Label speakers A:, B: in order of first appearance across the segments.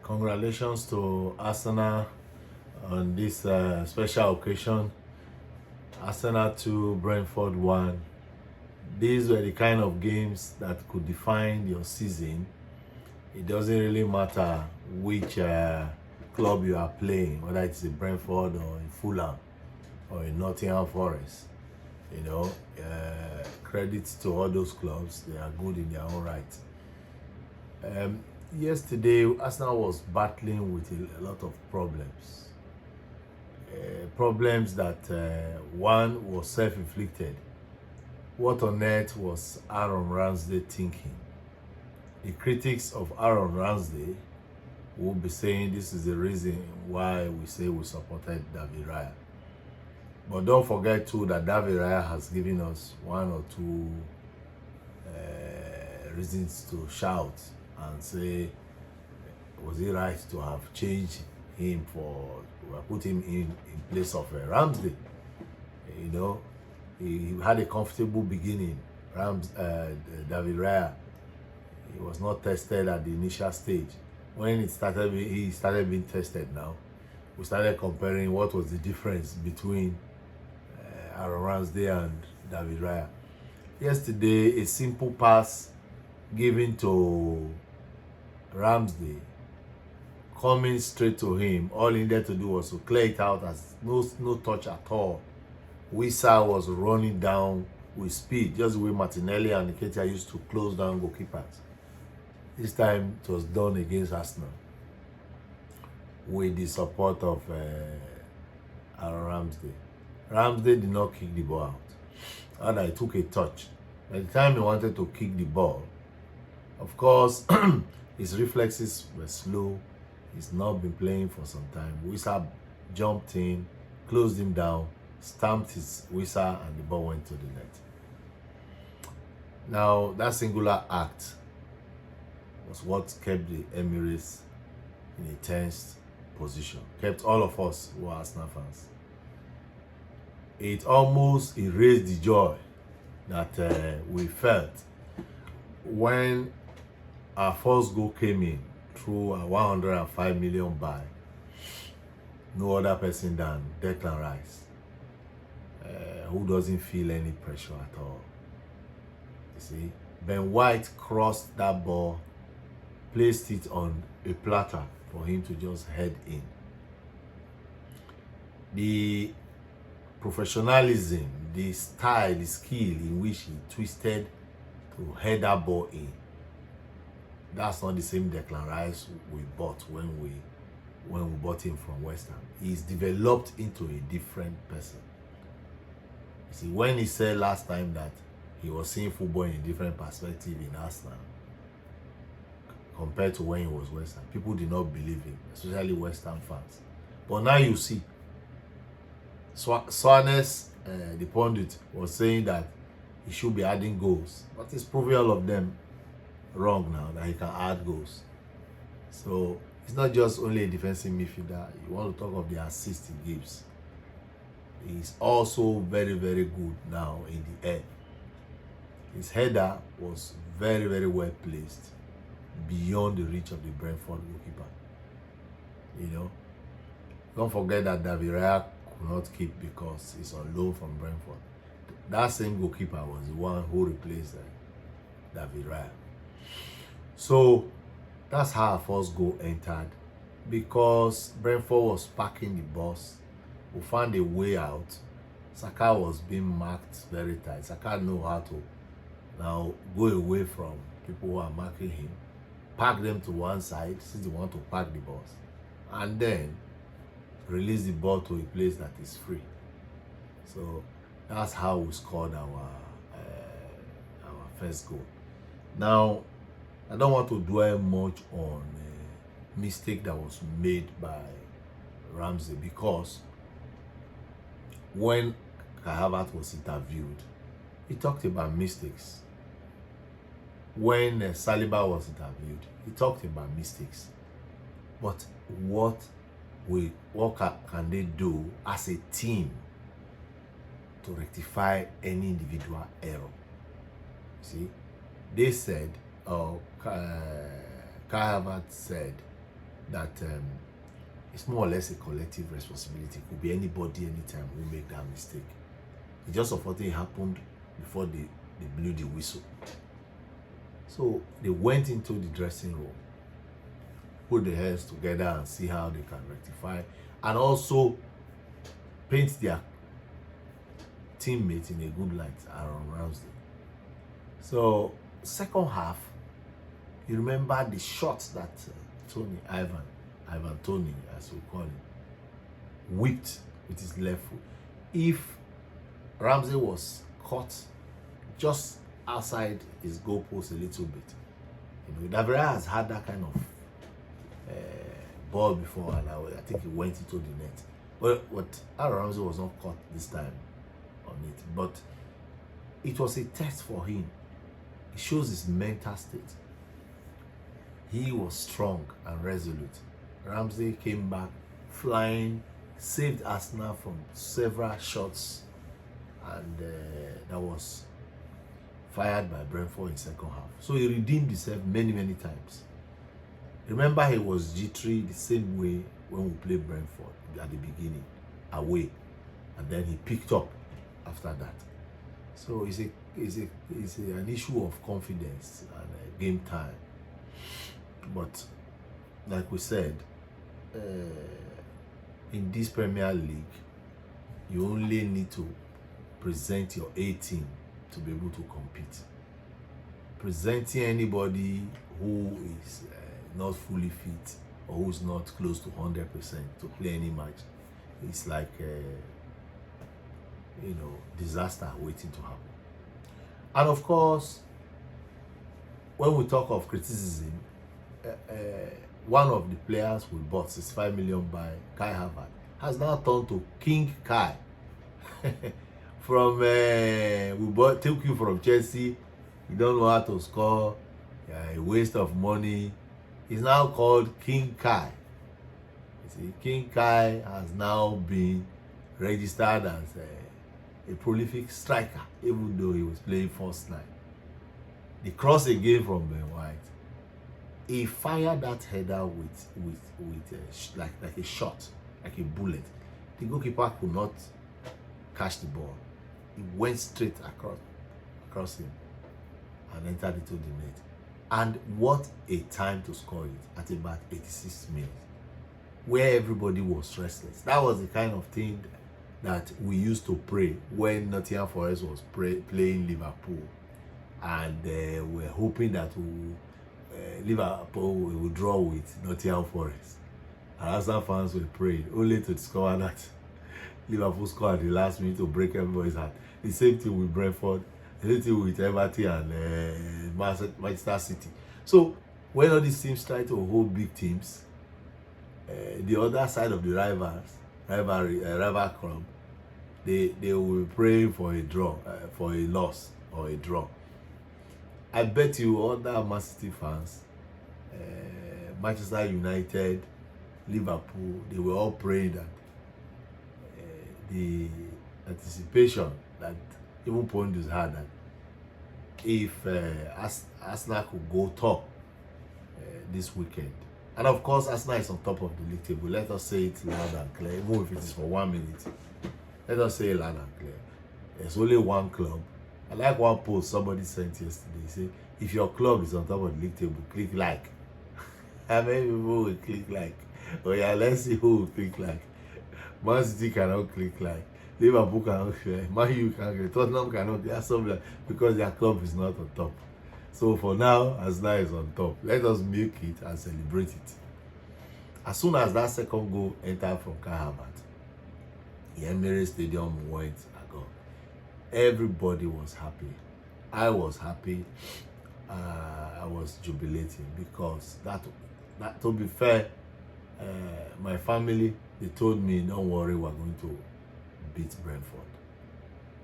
A: Congratulations to Arsenal on this special occasion. Arsenal 2, Brentford 1. These were the kind of games that could define your season. It doesn't really matter which club you are playing, whether it's a Brentford or a Fulham or a Nottingham Forest. You know, credits to all those clubs. They are good in their own right. Yesterday, Arsenal was battling with a lot of problems. Problems that one was self-inflicted. What on earth was Aaron Ramsey thinking? The critics of Aaron Ramsey will be saying this is the reason why we say we supported David Raya. But don't forget too that David Raya has given us one or two reasons to shout and say, was it right to have changed him put him in place of Ramsey? You know, he had a comfortable beginning. David Raya, he was not tested at the initial stage. When he started being tested now, we started comparing what was the difference between Aaron Ramsey and David Raya. Yesterday, a simple pass given to Ramsey, coming straight to him, all he needed to do was to clear it out as no touch at all. Wissa was running down with speed, just the way Martinelli and Nketiah used to close down goalkeepers. This time it was done against Arsenal with the support of Aaron Ramsey. Ramsey did not kick the ball out. And I took a touch. By the time he wanted to kick the ball, of course, his reflexes were slow. He's not been playing for some time. Wissa jumped in, closed him down, stamped his Wissa, and the ball went to the net. Now, that singular act was what kept the Emirates in a tense position, kept all of us who are Arsenal fans. It almost erased the joy that we felt when our first goal came in through a 105 million buy. No other person than Declan Rice, who doesn't feel any pressure at all. You see, Ben White crossed that ball, placed it on a platter for him to just head in. The professionalism, the style, the skill in which he twisted to head that ball in, that's not the same Declan Rice we bought when we bought him from West Ham. He's developed into a different person. You see, when he said last time that he was seeing football in a different perspective in Arsenal compared to when he was West Ham, people did not believe him, especially West Ham fans. But now you see, Suarez, the pundit, was saying that he should be adding goals, but he's proving all of them wrong now, that he can add goals. So it's not just only a defensive midfielder. You want to talk of the assist he gives. He's also very, very good now in the air. His header was very, very well placed beyond the reach of the Brentford goalkeeper. You know, don't forget that David Raya could not keep because he's on loan from Brentford. That same goalkeeper was the one who replaced David Raya. So that's how our first goal entered, because Brentford was parking the bus. We found a way out. Saka was being marked very tight. Saka knew how to now go away from people who are marking him, park them to one side since they want to park the bus, and then release the ball to a place that is free. So that's how we scored our first goal. Now, I don't want to dwell much on a mistake that was made by Ramsey, because when Kai Havertz was interviewed, he talked about mistakes. When Saliba was interviewed, he talked about mistakes. But what can they do as a team to rectify any individual error? See, they said, Kai Havertz said that it's more or less a collective responsibility. It could be anybody, anytime who make that mistake. It just unfortunately happened before they blew the whistle. So they went into the dressing room, put their heads together and see how they can rectify, and also paint their teammates in a good light around Ramsey. So second half, you remember the shots that Ivan Tony, as we call him, whipped with his left foot. If Ramsey was caught just outside his goalpost a little bit, Davira has had that kind of ball before, and I think he went into the net. But Aaron Ramsey was not caught this time on it. But it was a test for him. It shows his mental state. He was strong and resolute. Ramsey came back flying, saved Arsenal from several shots, and that was fired by Brentford in second half. So he redeemed himself many times. Remember, he was jittery the same way when we played Brentford at the beginning, away, and then he picked up after that. So it's an issue of confidence and game time. But like we said, in this Premier League, you only need to present your A team to be able to compete. Presenting anybody who is not fully fit or who's not close to 100% to play any match, it's like disaster waiting to happen. And of course, when we talk of criticism, one of the players we bought 65 million by Kai Havertz has now turned to King Kai. From took you from Chelsea, you don't know how to score, a waste of money. He's now called King Kai. You see, King Kai has now been registered as a prolific striker, even though he was playing first line. The cross again from Ben White. He fired that header with like a shot, like a bullet. The goalkeeper could not catch the ball. He went straight across him and entered into the net. And what a time to score it at about 86 minutes, where everybody was restless. That was the kind of thing that we used to pray when Nottingham Forest was playing Liverpool, and we're hoping that Liverpool will draw with Nottingham Forest. And Arsenal fans were praying, only to discover that Liverpool scored at the last minute to break everybody's heart. The same thing with Brentford, the same thing with Everton and Manchester City. So when all these teams try to hold big teams, the other side of the rival club, they will be praying for a draw, for a loss or a draw. I bet you other Man City fans, Manchester United, Liverpool, they were all praying that the anticipation that even Pondus had, that if Arsenal could go top this weekend, and of course Arsenal is on top of the league table. Let us say it loud and clear, even if it is for 1 minute. Let us say it loud and clear. There's only one club. I like one post somebody sent yesterday. He said, if your club is on top of the league table, click like. How many people will click like? Oh yeah, let's see who will click like. Man City cannot click like. Liverpool cannot click. Man U cannot click. Tottenham cannot. They are somewhere because their club is not on top. So for now, Arsenal is on top. Let us milk it and celebrate it. As soon as that second goal entered from Kai Havertz, the Emirates Stadium went ago. Everybody was happy. I was happy. I was jubilating because that to be fair, my family, they told me, don't worry, we're going to beat Brentford.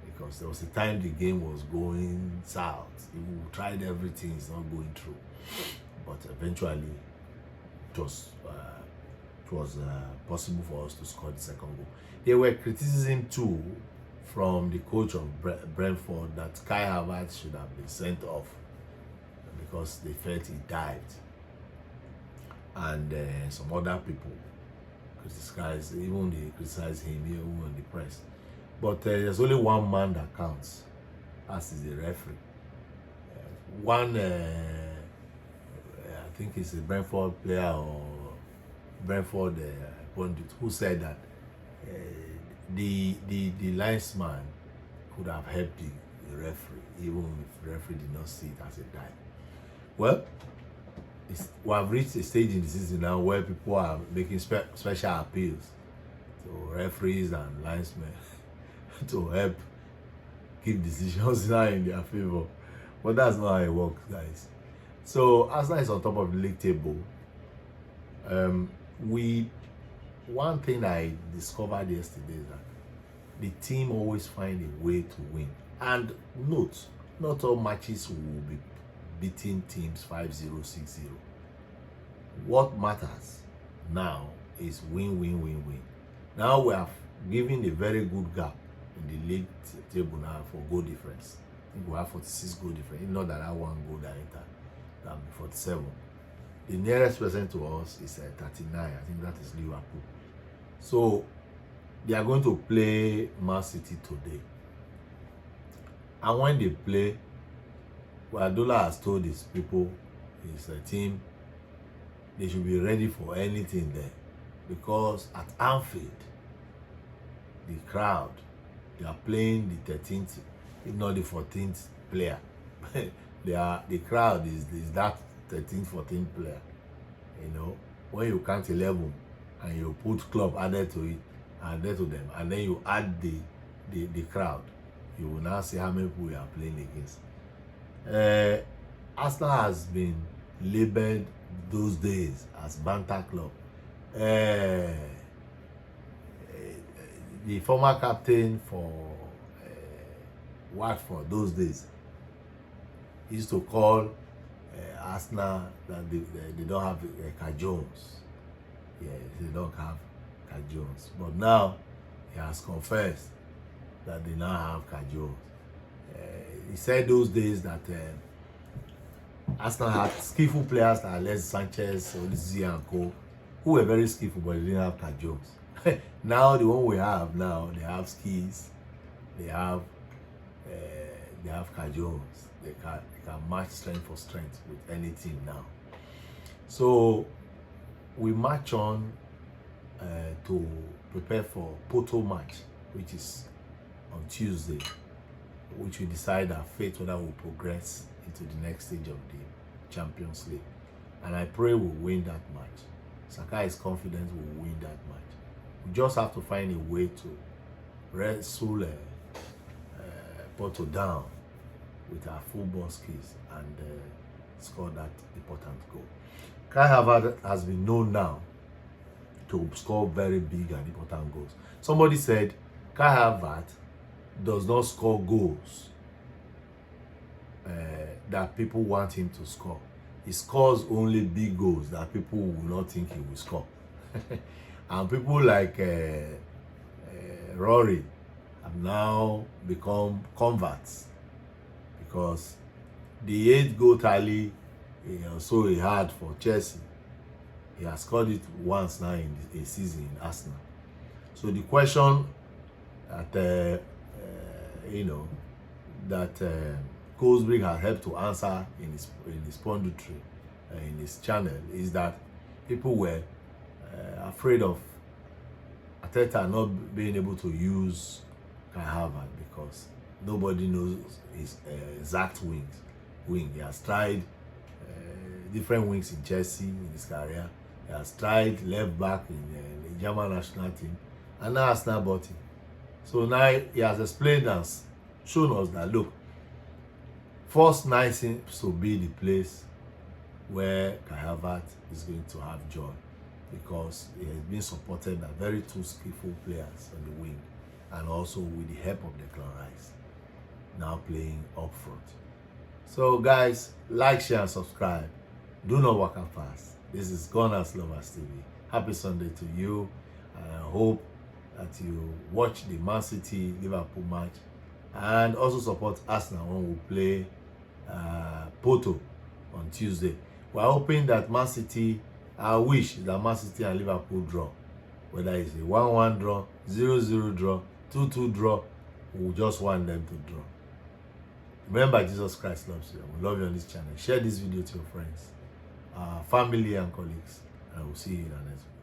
A: Because there was a time the game was going south. We tried everything, it's not going through. But eventually, it was possible for us to score the second goal. There were criticism too from the coach of Brentford that Kai Havertz should have been sent off because they felt he dived. and some other people they criticize him even in the press. But there's only one man that counts, as is the referee. I think it's a Brentford player or Brentford pundit who said that the linesman could have helped the referee, even if the referee did not see it as a dive. Well, we have reached a stage in the season now where people are making special appeals to referees and linesmen to help keep decisions now in their favor. But that's not how it works, guys. So Arsenal is on top of the league table. One thing I discovered yesterday is that the team always find a way to win. And note, not all matches will be beating teams 5-0, 6-0. What matters now is win. Now we have given a very good gap in the league table now for goal difference. I think we have 46 goal difference. Not that one goal that entered, that be 47. The nearest person to us is 39. I think that is Liverpool. So they are going to play Man City today. And when they play, Guardiola has told his people, his team, they should be ready for anything there. Because at Anfield, the crowd, they are playing the 13th, if not the 14th player. The crowd is that 13th, 14th player. You know, when you count 11 and you put club added to it, added to them, and then you add the crowd, you will now see how many people you are playing against. Arsenal has been labeled those days as banter club. The former captain for Watford those days used to call Arsenal that they don't have Car Jones. Yeah, they don't have Car Jones. But now he has confessed that they now have Car Jones. He said those days that Arsenal had skillful players like Alexis Sanchez, Odyssey and Co, who were very skillful, but they didn't have Car Jones. Now the one we have now, they have skills, they have Car Jones. They can match strength for strength with any team now. So we march on to prepare for Porto match, which is on Tuesday, which will decide our fate whether we'll progress into the next stage of the Champions League. And I pray we'll win that match. Sakai is confident we'll win that match. We just have to find a way to wrestle Porto down with our football skills and score that important goal. Kai Havertz has been known now to score very big and important goals. Somebody said Kai Havertz does not score goals that people want him to score. He scores only big goals that people will not think he will score. And people like Rory have now become converts, because the 8-goal tally so he had for Chelsea, he has scored it once now in a season in Arsenal. So the question that that Colesbury has helped to answer in his punditry, in his channel, is that people were afraid of Arteta not being able to use Kai Havertz because nobody knows his exact wing. He has tried different wings in Chelsea in his career. He has tried left back in the German national team, and now Arsenal bought him. So now he has explained us, shown us that look, first night seems to be the place where Kai Havertz is going to have joy, because he has been supported by very two skillful players on the wing, and also with the help of Declan Rice now playing up front. So guys, like, share and subscribe. Do not walk out fast. This is GunnersLoversTV. Happy Sunday to you. I hope that you watch the Man City Liverpool match and also support Arsenal when we play Porto on Tuesday. We're hoping that Man City I wish that Man City and Liverpool draw. Whether it's a 1-1 draw, 0-0 draw, 2-2 draw, we just want them to draw. Remember, Jesus Christ loves you. We love you on this channel. Share this video to your friends, family, and colleagues. And I will see you in the next video.